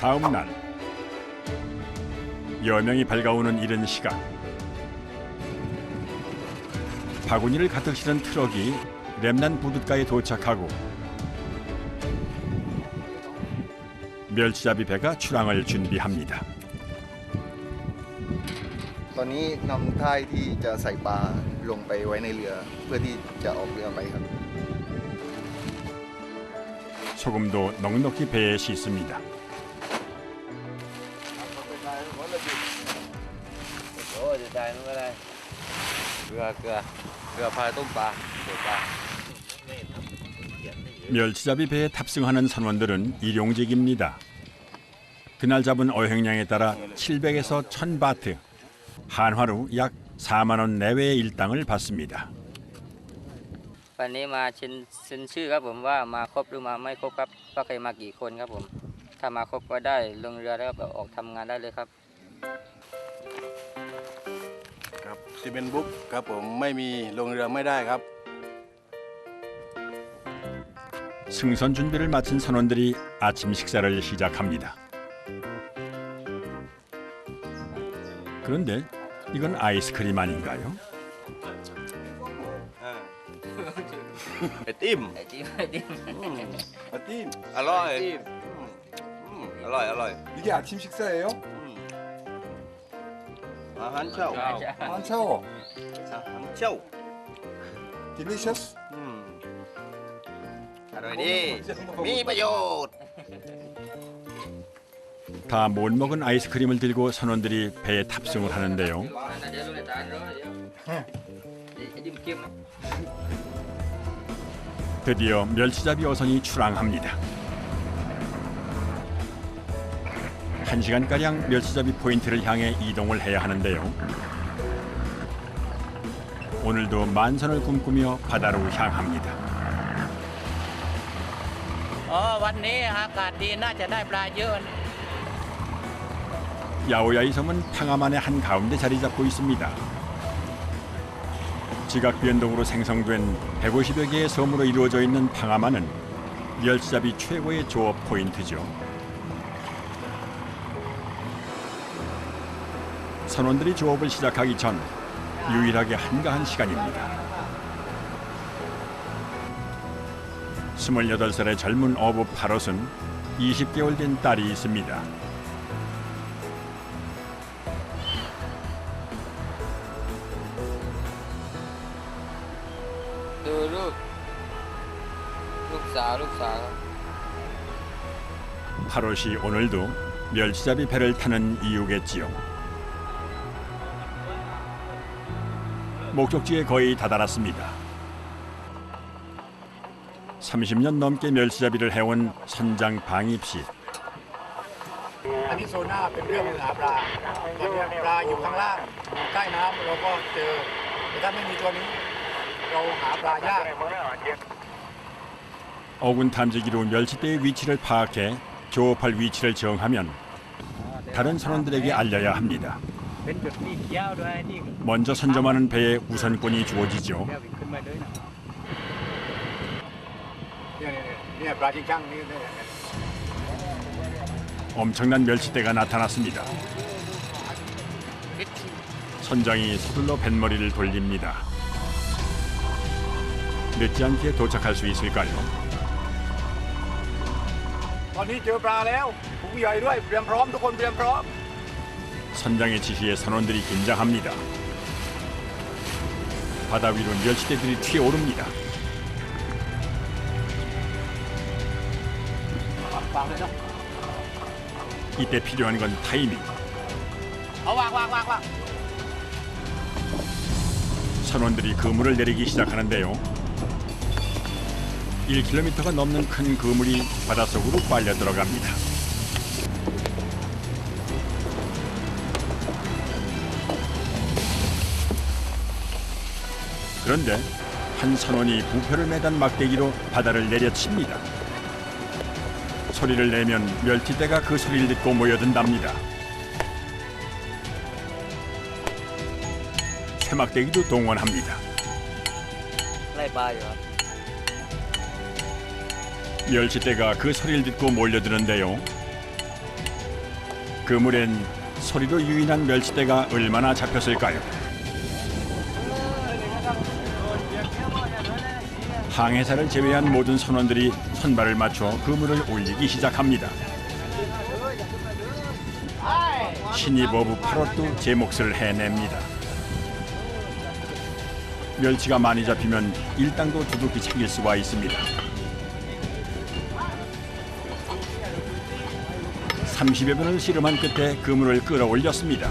다음 날 여명이 밝아오는 이른 시각 바구니를 가득 실은 트럭이 렘난 부둣가에 도착하고 멸치잡이 배가 출항을 준비합니다. ตอนนี้นำท่ายที่จะใส่ปลาลงไปไว้ในเรือเพื่อที่จะออกเรือไปครับ 소금도 넉넉히 배에 싣습니다. โอ้จะได้ไม่ได้เกลือพายต้มปลาเดือดปลา 멸치잡이 배에 탑승하는 선원들은 일용직입니다. 그날 잡은 어획량에 따라 700에서 1000바트, 한화로 약 4만 원 내외의 일당을 받습니다. วันนี้มาชินชื่อครับผมว่ามาครบหรือมาไม่ครบครับว่าใครมากี่คนครับผมถ้ามาครบก็ได้ลงเรือแล้วก็ออกทำงานได้เลยครับ ครับที่เป็นบุ๊กครับผมไม่มีลงเรือไม่ได้ครับ 승선 준비를 마친 선원들이 아침 식사를 시작합니다. 그런데 이건 아이스크림 아닌가요? ไอติม ไอติม ไอติม อร่อย อร่อย อร่อย 이게 아침 식사예요? อาหารเช้า 많죠? อาหารเช้า Delicious? อร่อยดี มีประโยชน์ 다 못 먹은 아이스크림을 들고 선원들이 배에 탑승을 하는데요. 드디어 멸치잡이 어선이 출항합니다. 1시간가량 멸치잡이 포인트를 향해 이동을 해야 하는데요. 오늘도 만선을 꿈꾸며 바다로 향합니다. วันนี้อากาศดีน่าจะได้ปลาเยอะ 야오야이 섬은 팡아만의 한 가운데 자리 잡고 있습니다. 지각 변동으로 생성된 150여 개의 섬으로 이루어져 있는 팡아만은 멸치잡이 최고의 조업 포인트죠. 선원들이 조업을 시작하기 전 유일하게 한가한 시간입니다. 28살의 젊은 어부 파롯은 20개월 된 딸이 있습니다. 파롯이 오늘도 멸치잡이 배를 타는 이유겠지요. 목적지에 거의 다다랐습니다. 30년 넘게 멸치잡이를 해온 선장 방입 씨. อันนี้โซน่าเป็นเรื่องหาปลาตอนนี้ปลาอยู่ข้างล่างใต้น้ำเราก็เจอแต่ถ้าไม่มีตัวนี้เราหาปลายาก 어군 탐지기로 멸치대의 위치를 파악해 조업할 위치를 정하면 다른 선원들에게 알려야 합니다. เป็นจุดที่เขียวด้วยนี่ 먼저 선점하는 배에 우선권이 주어지죠. ขึ้นมาเลยนะ เนี่ยปลาชิงช่างนี่ 엄청난 멸치대가 나타났습니다. 선장이 서둘러 뱃머리를 돌립니다. 늦지 않게 도착할 수 있을까요? ตอนนี้เจอปลาแล้วผู้ใหญ่ด้วยเตรียมพร้อมทุกคนเตรียมพร้อม 선장의 지시에 선원들이 긴장합니다. 바다 위로 멸치대들이 튀어오릅니다. 이때 필요한 건 타이밍. 선원들이 그물을 내리기 시작하는데요. 1km가 넘는 큰 그물이 바닷속으로 빨려 들어갑니다. 그런데 한 선원이 부표를 매단 막대기로 바다를 내려칩니다. 소리를 내면 멸치대가 그 소리를 듣고 모여든답니다. 쇠막대기도 동원합니다. ไล่ปลาอยู่ครับ 멸치대가 그 소리를 듣고 몰려드는데요. 그물엔 소리로 유인한 멸치대가 얼마나 잡혔을까요? 항해사를 제외한 모든 선원들이 선발을 맞춰 그물을 올리기 시작합니다. 신입 어부 파롯도 제 몫을 해냅니다. 멸치가 많이 잡히면 일당도 두둑히 챙길 수가 있습니다. 30여 번을 씨름한 끝에 그물을 끌어올렸습니다.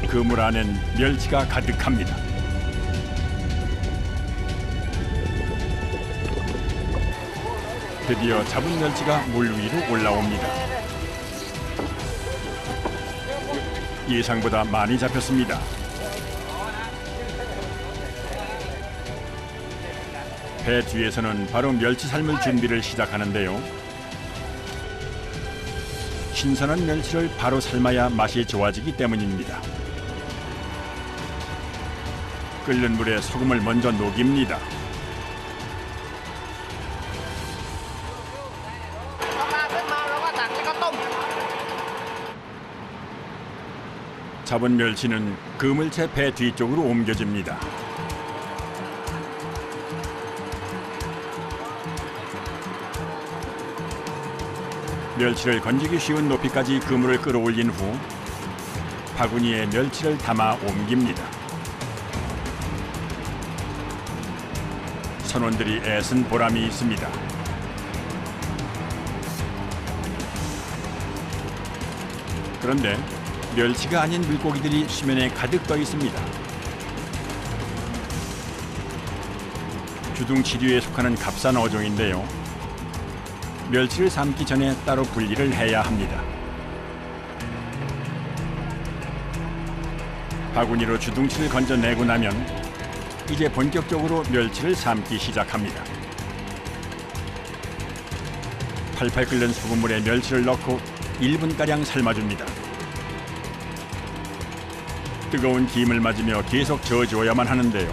그물 안엔 멸치가 가득합니다. 드디어 잡은 멸치가 물 위로 올라옵니다. 예상보다 많이 잡혔습니다. 배 뒤에서는 바로 멸치 삶을 준비를 시작하는데요. 신선한 멸치를 바로 삶아야 맛이 좋아지기 때문입니다. 끓는 물에 소금을 먼저 녹입니다. 잡은 멸치는 그물채 배 뒤쪽으로 옮겨집니다. 멸치를 건지기 쉬운 높이까지 그물을 끌어올린 후 바구니에 멸치를 담아 옮깁니다. 선원들이 애쓴 보람이 있습니다. 그런데 멸치가 아닌 물고기들이 수면에 가득 떠 있습니다. 주둥치류에 속하는 값싼 어종인데요. 멸치를 삶기 전에 따로 분리를 해야 합니다. 바구니로 주둥치를 건져내고 나면 이제 본격적으로 멸치를 삶기 시작합니다. 팔팔 끓는 소금물에 멸치를 넣고 1분가량 삶아줍니다. 뜨거운 김을 맞으며 계속 저어줘야만 하는데요.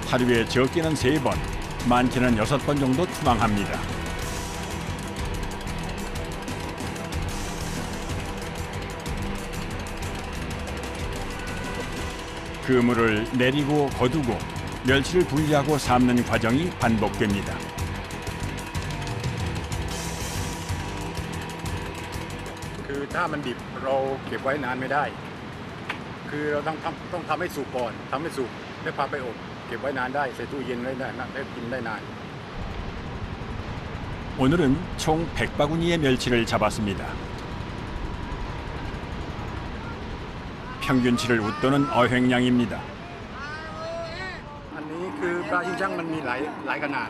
하루에 적게는 3번, 많게는 6번 정도 투망합니다. 그물을 내리고 거두고 멸치를 분리하고 삶는 과정이 반복됩니다.คือถ้ามันดิบเราเก็บไว้นานไม่ได้คือเราต้องทำให้สุกก่อนทำให้สุกแล้วพาไปอบเก็บไว้นานได้ใส่ตู้เย็นไว้ได้กินได้นาน 오늘은 총 100바구니의 멸치를 잡았습니다. 평균치를 웃도는 어획량입니다. อันนี้คือปลาชิงช่างมันมีหลายขนาด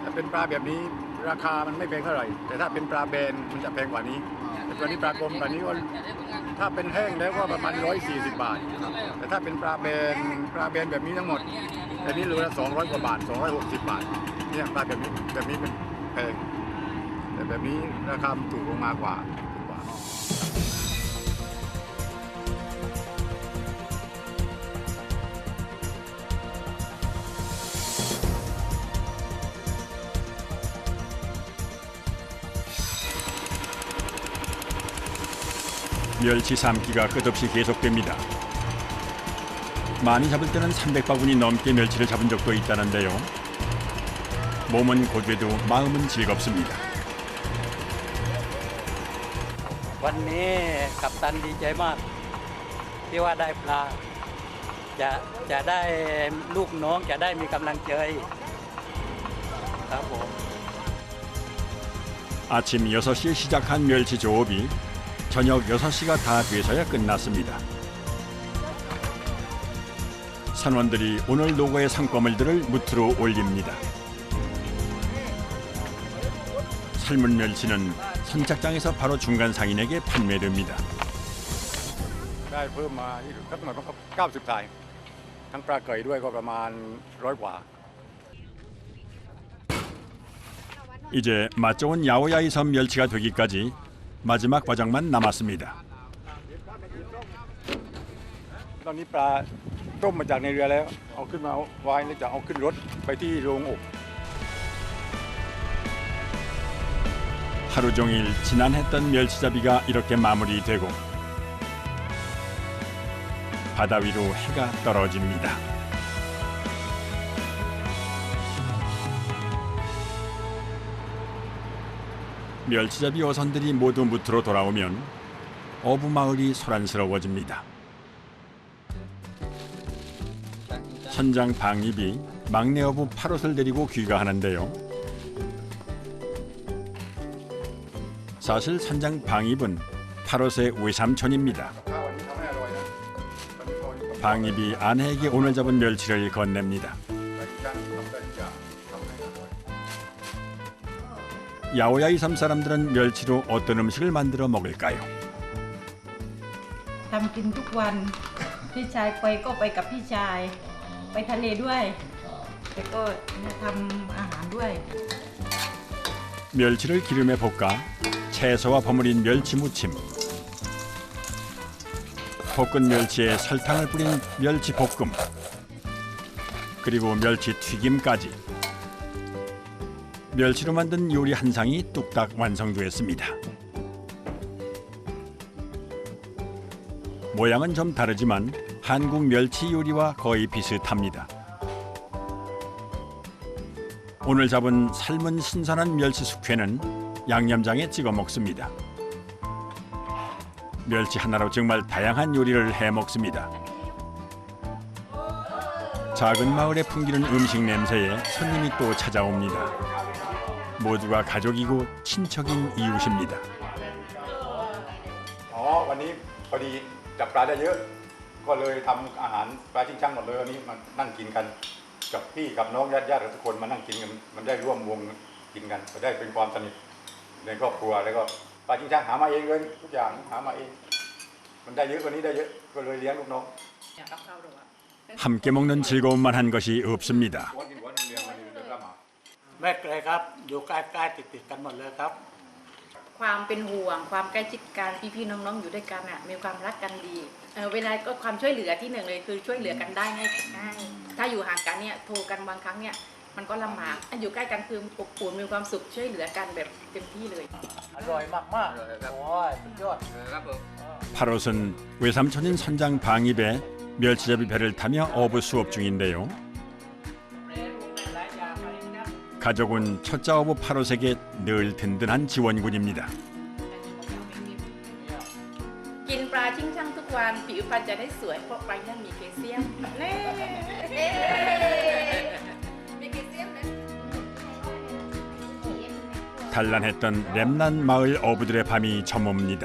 ถ้าเป็นปลาแบบนี้ราคามันไม่แพงเท่าไหร่แต่ถ้าเป็นปลาแบนมันจะแพงกว่านี้แต่ตัวนี้ปลากลมแบบนี้ก็ถ้าเป็นแห้งแล้วก็ประมาณ140 บาทแต่ถ้าเป็นปลาแบนแบบนี้ทั้งหมดอันนี้โลละ200 กว่าบาท260 บาทเนี่ยปลาแบบนี้เป็นแพงแต่แบบนี้ราคาถูกลงมากว่า 멸치 삶기가 끝없이 계속됩니다. 많이 잡을 때는 300바구니 넘게 멸치를 잡은 적도 있다는데요. 몸은 고되도 마음은 즐겁습니다. วันนี้กัปตันดีใจมากที่ว่าได้ปลาจะได้ลูกน้องจะได้มีกำลังใจครับผม 아침 6시에 시작한 멸치 조업이 저녁 6시가 다 돼서야 끝났습니다. 선원들이 오늘 노고의 상과물들을 무트로 올립니다. 삶은 멸치는 선착장에서 바로 중간 상인에게 판매됩니다. ได้เพิ่มมาทั้งหมดก็90 ถ่ายทั้งปลาเกยด้วยก็ประมาณ100 กว่า 이제 맛 좋은 야오야이 섬 멸치가 되기까지 마지막 과정만 남았습니다. ตอนนี้ปลาต้มมาจากในเรือแล้วเอาขึ้นมาไว้แล้วจะเอาขึ้นรถไปที่โรงอบ 하루 종일 지난했던 멸치잡이가 이렇게 마무리되고 바다 위로 해가 떨어집니다. 멸치잡이 어선들이 모두 무트로 돌아오면 어부 마을이 소란스러워집니다. 선장 방입이 막내 어부 파롯을 데리고 귀가하는데요. 사실 선장 방입은 파롯의 외삼촌입니다. 방입이 아내에게 오늘 잡은 멸치를 건넵니다. 야오야이 섬 사람들은 멸치로 어떤 음식을 만들어 먹을까요? ทำกินทุกวันพี่ชายไปก็ไปกับพี่ชายไปทะเลด้วยแต่ก็ทำอาหารด้วย 멸치를 기름에 볶아 채소와 버무린 멸치 무침, 볶은 멸치에 설탕을 뿌린 멸치 볶음, 그리고 멸치 튀김까지 멸치로 만든 요리 한 상이 뚝딱 완성되었습니다. 모양은 좀 다르지만 한국 멸치 요리와 거의 비슷합니다. 오늘 잡은 삶은 신선한 멸치 숙회는 양념장에 찍어 먹습니다. 멸치 하나로 정말 다양한 요리를 해 먹습니다. 작은 마을에 풍기는 음식 냄새에 손님이 또 찾아옵니다. 모두가 가족이고 친척인 이웃입니다. วันนี้พอดีจับปลาได้เยอะก็เลยทำอาหารปลาชิงช่างหมดเลยวันนี้มานั่งกินกันกับพี่กับน้องญาติทุกคนมานั่งกินกันมันได้ร่วมวงกินกันจะได้เป็นความสนิทในครอบครัวแล้วก็ปลาชิงช่างหามาเองเลยทุกอย่างหามาเองมันได้เยอะกว่านี้ได้เยอะก็เลยเลี้ยงลูกน้อง 함께 먹는 즐거움만 한 것이 없습니다. ไม่ไกลครับอยู่ใกล้ๆติดๆกันหมดเลยครับ ความเป็นห่วงความใกล้ชิดกันพี่ๆน้องๆอยู่ด้วยกันอ่ะมีความรักกันดีเวลาก็ความช่วยเหลือที่หนึ่งเลยคือช่วยเหลือกันได้ง่ายถ้าอยู่ห่างกันเนี่ยโทรกันบางครั้งเนี่ยมันก็ลำบากอยู่ใกล้กันคืออบอุ่นมีความสุขช่วยเหลือกันแบบเต็มที่เลย อร่อยมากๆโอ้ยสุดยอด 파롯은 외삼촌인 선장 방입에 멸치잡이 배를 타며 어부 수업 중인데요. 가족은 첫째 어부 파롯에게 늘 든든한 지원군입니다. กินปลาชิงช่างทุกวันผิวพรรณจะได้สวยเพราะปลาเนี่ยมีแคลเซียมมีแคลเซียมนะ 단란했던 렘난 마을 어부들의 밤이 저멉니다.